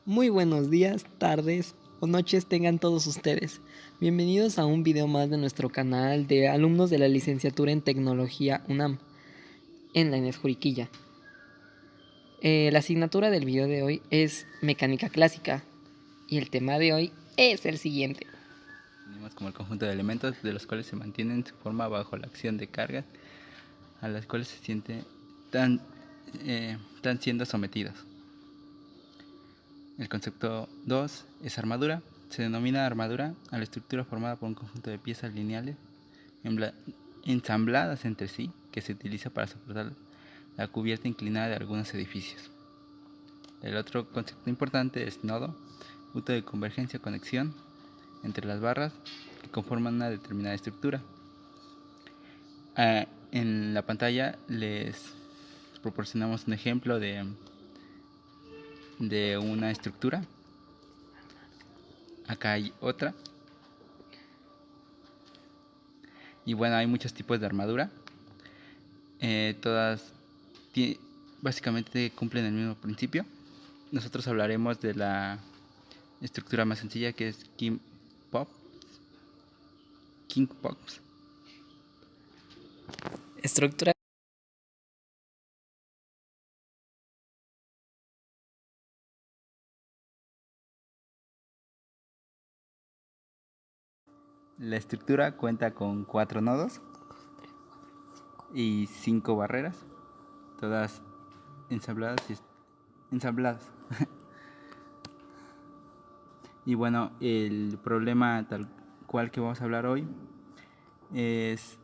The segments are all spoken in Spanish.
Muy buenos días, tardes o noches tengan todos ustedes. Bienvenidos a un video más de nuestro canal de alumnos de la licenciatura en Tecnología UNAM, en la Inés Juriquilla. La asignatura del video de hoy es Mecánica Clásica y el tema de hoy es el siguiente. Tenemos como el conjunto de elementos de los cuales se mantienen su forma bajo la acción de cargas a las cuales se sienten están siendo sometidos. El concepto 2 es armadura. Se denomina armadura a la estructura formada por un conjunto de piezas lineales ensambladas entre sí que se utiliza para soportar la cubierta inclinada de algunos edificios. El otro concepto importante es nodo, punto de convergencia o conexión entre las barras que conforman una determinada estructura. En la pantalla les proporcionamos un ejemplo de una estructura. Acá hay otra. Y bueno, hay muchos tipos de armadura. Todas básicamente cumplen el mismo principio. Nosotros hablaremos de la estructura más sencilla, que es King Pops. Estructura. La estructura cuenta con 4 nodos y 5 barreras, todas ensambladas. Y bueno, el problema tal cual que vamos a hablar hoy es,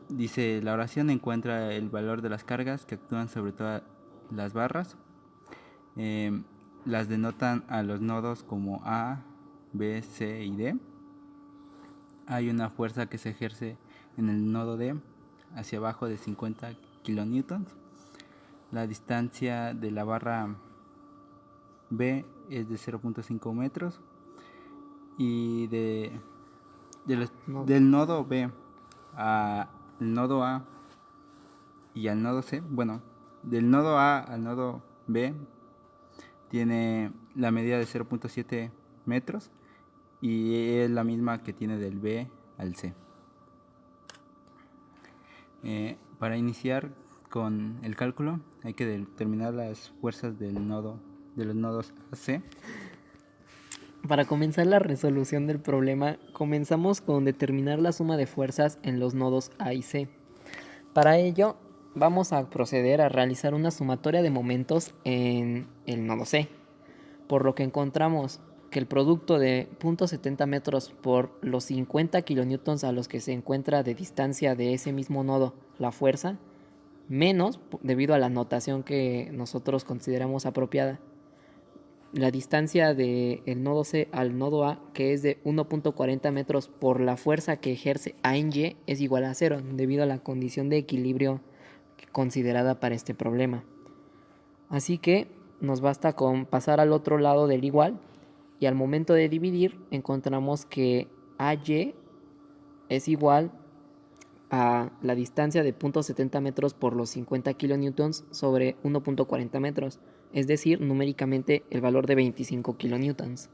dice: la oración encuentra el valor de las cargas que actúan sobre todas las barras. Las denotan a los nodos como A, B, C y D. Hay una fuerza que se ejerce en el nodo D hacia abajo de 50 kilonewtons. La distancia de la barra B es de 0.5 metros y del nodo B al nodo A y al nodo C, bueno, del nodo A al nodo B tiene la medida de 0.7 metros y es la misma que tiene del B al C. Para iniciar con el cálculo hay que determinar las fuerzas de los nodos AC. Para comenzar la resolución del problema, comenzamos con determinar la suma de fuerzas en los nodos A y C. Para ello, vamos a proceder a realizar una sumatoria de momentos en el nodo C, por lo que encontramos que el producto de 0.70 metros por los 50 kilonewtons a los que se encuentra de distancia de ese mismo nodo la fuerza, menos, debido a la notación que nosotros consideramos apropiada, la distancia del nodo C al nodo A, que es de 1.40 metros por la fuerza que ejerce A en Y, es igual a 0, debido a la condición de equilibrio considerada para este problema. Así que nos basta con pasar al otro lado del igual y al momento de dividir encontramos que AY es igual a la distancia de 0.70 metros por los 50 kilonewtons sobre 1.40 metros, es decir, numéricamente el valor de 25 kilonewtons.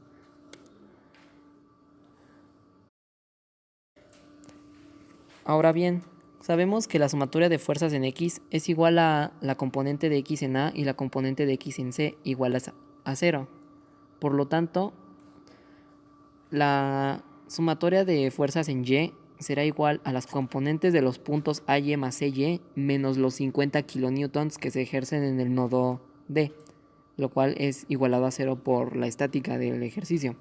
Ahora bien, sabemos que la sumatoria de fuerzas en X es igual a la componente de X en A y la componente de X en C igual a 0. Por lo tanto, la sumatoria de fuerzas en Y será igual a las componentes de los puntos AY más CY menos los 50 kilonewtons que se ejercen en el nodo D, lo cual es igualado a 0 por la estática del ejercicio.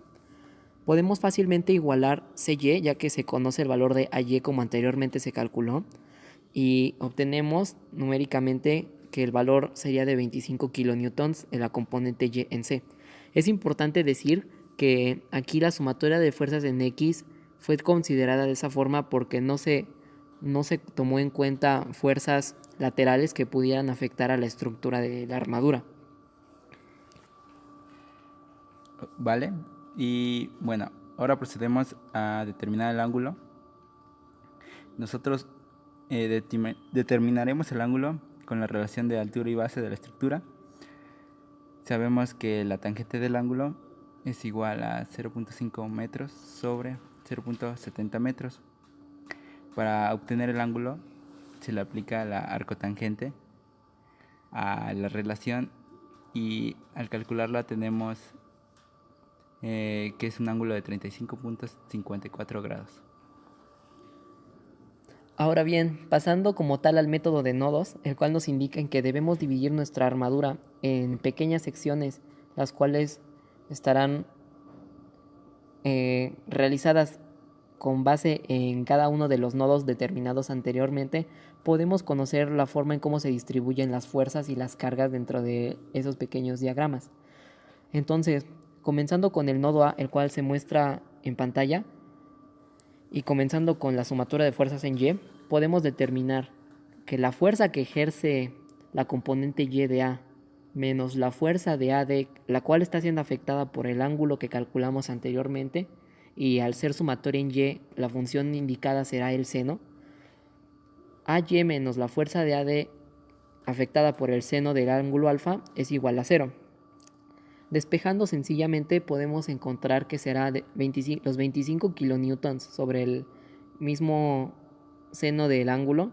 Podemos fácilmente igualar CY, ya que se conoce el valor de AY como anteriormente se calculó, y obtenemos numéricamente que el valor sería de 25 kilonewtons en la componente Y en C. Es importante decir que aquí la sumatoria de fuerzas en X fue considerada de esa forma porque no se tomó en cuenta fuerzas laterales que pudieran afectar a la estructura de la armadura. Vale, y bueno, ahora procedemos a determinar el ángulo. Nosotros determinaremos el ángulo con la relación de altura y base de la estructura. Sabemos que la tangente del ángulo es igual a 0.5 metros sobre 0.70 metros. Para obtener el ángulo se le aplica la arcotangente a la relación y al calcularla tenemos que es un ángulo de 35.54 grados. Ahora bien, pasando como tal al método de nodos, el cual nos indica en que debemos dividir nuestra armadura en pequeñas secciones, las cuales estarán realizadas con base en cada uno de los nodos determinados anteriormente, podemos conocer la forma en cómo se distribuyen las fuerzas y las cargas dentro de esos pequeños diagramas. Entonces, comenzando con el nodo A, el cual se muestra en pantalla, y comenzando con la sumatoria de fuerzas en Y, podemos determinar que la fuerza que ejerce la componente Y de A menos la fuerza de AD, la cual está siendo afectada por el ángulo que calculamos anteriormente, y al ser sumatoria en Y, la función indicada será el seno. AY menos la fuerza de AD afectada por el seno del ángulo alfa es igual a 0. Despejando sencillamente podemos encontrar que será de los 25 kilonewtons sobre el mismo seno del ángulo,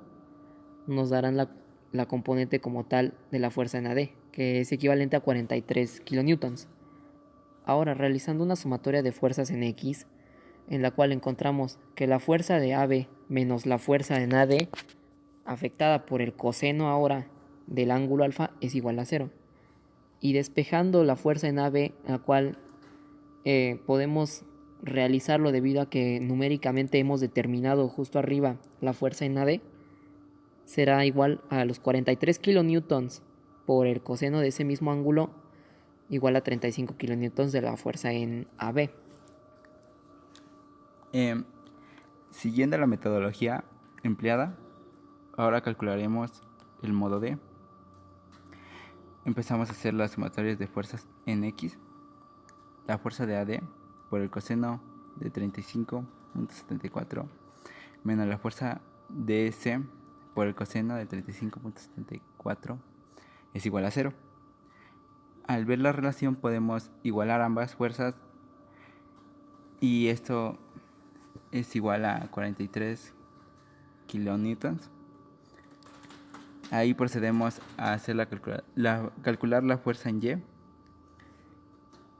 nos darán la componente como tal de la fuerza en AD, que es equivalente a 43 kilonewtons. Ahora, realizando una sumatoria de fuerzas en X, en la cual encontramos que la fuerza de AB menos la fuerza en AD, afectada por el coseno ahora del ángulo alfa, es igual a 0. Y despejando la fuerza en AB, la cual podemos realizarlo debido a que numéricamente hemos determinado justo arriba la fuerza en AD, será igual a los 43 kilonewtons por el coseno de ese mismo ángulo, igual a 35 kilonewtons de la fuerza en AB. Siguiendo la metodología empleada, ahora calcularemos el modo D. Empezamos a hacer las sumatorias de fuerzas en X. La fuerza de AD por el coseno de 35.74 menos la fuerza de C por el coseno de 35.74 es igual a 0. Al ver la relación podemos igualar ambas fuerzas y esto es igual a 43 kilonewtons. Ahí procedemos a hacer calcular la fuerza en Y.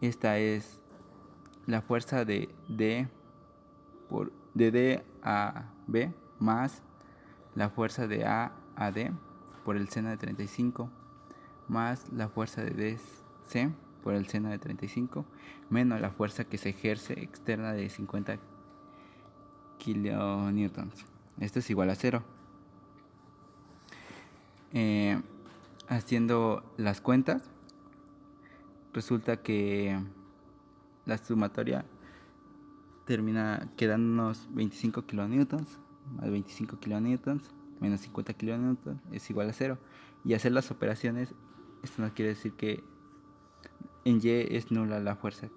Esta es la fuerza de D a B más la fuerza de A a D por el seno de 35 más la fuerza de DC por el seno de 35 menos la fuerza que se ejerce externa de 50 kilonewtons. Esto es igual a 0. Haciendo las cuentas, resulta que la sumatoria termina quedándonos 25 kilonewtons más 25 kilonewtons menos 50 kilonewtons es igual a 0. Y hacer las operaciones, esto nos quiere decir que en Y es nula la fuerza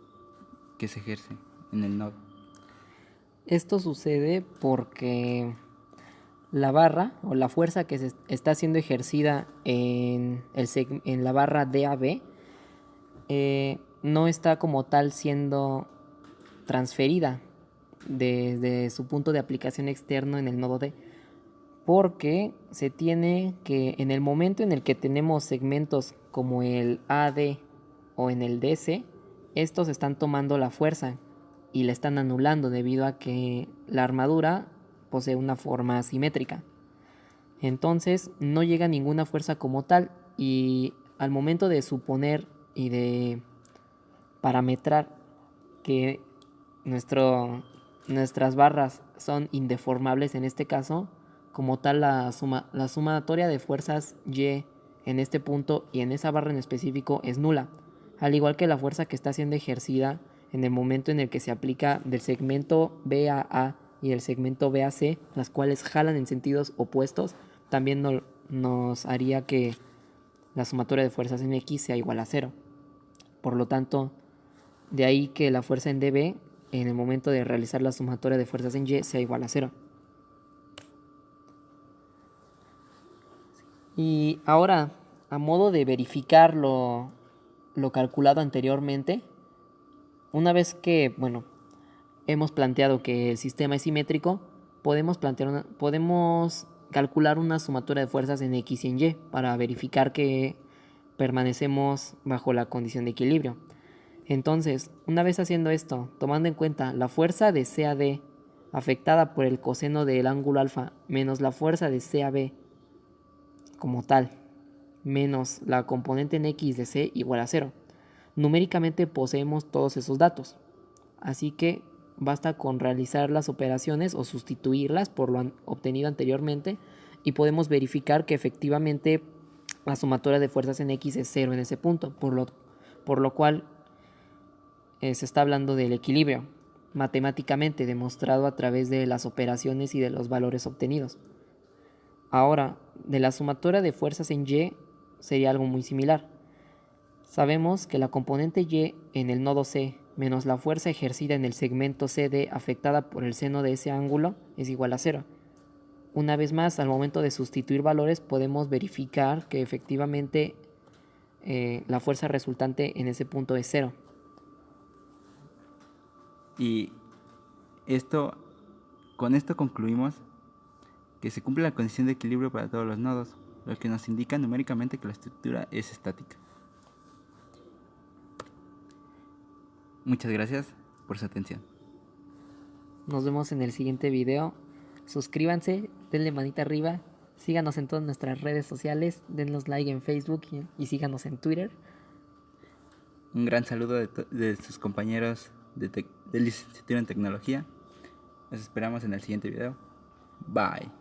que se ejerce en el nodo. Esto sucede porque la barra o la fuerza que se está siendo ejercida en la barra DAB no está como tal siendo transferida desde su punto de aplicación externo en el nodo D, porque se tiene que en el momento en el que tenemos segmentos como el AD o en el DC, estos están tomando la fuerza y la están anulando debido a que la armadura posee una forma asimétrica. Entonces no llega ninguna fuerza como tal, y al momento de suponer y de parametrar que nuestras barras son indeformables en este caso, como tal la sumatoria de fuerzas Y en este punto y en esa barra en específico es nula, al igual que la fuerza que está siendo ejercida en el momento en el que se aplica del segmento B a A y el segmento B a C, las cuales jalan en sentidos opuestos, también nos haría que la sumatoria de fuerzas en X sea igual a 0. Por lo tanto, de ahí que la fuerza en dB en el momento de realizar la sumatoria de fuerzas en Y sea igual a 0. Y ahora, a modo de verificar lo calculado anteriormente, una vez que, bueno, hemos planteado que el sistema es simétrico, podemos calcular una sumatoria de fuerzas en X y en Y para verificar que permanecemos bajo la condición de equilibrio. Entonces, una vez haciendo esto, tomando en cuenta la fuerza de CAD afectada por el coseno del ángulo alfa menos la fuerza de CAB como tal, menos la componente en X de C igual a 0. Numéricamente poseemos todos esos datos, así que basta con realizar las operaciones o sustituirlas por lo obtenido anteriormente y podemos verificar que efectivamente la sumatoria de fuerzas en X es 0 en ese punto, por lo cual se está hablando del equilibrio, matemáticamente demostrado a través de las operaciones y de los valores obtenidos. Ahora, de la sumatoria de fuerzas en Y sería algo muy similar. Sabemos que la componente Y en el nodo C menos la fuerza ejercida en el segmento CD afectada por el seno de ese ángulo es igual a 0. Una vez más, al momento de sustituir valores podemos verificar que efectivamente la fuerza resultante en ese punto es 0. Y con esto concluimos que se cumple la condición de equilibrio para todos los nodos, lo que nos indica numéricamente que la estructura es estática. Muchas gracias por su atención. Nos vemos en el siguiente video. Suscríbanse, denle manita arriba, síganos en todas nuestras redes sociales, denos like en Facebook y síganos en Twitter. Un gran saludo de sus compañeros de licenciatura en tecnología. Los esperamos en el siguiente video. Bye.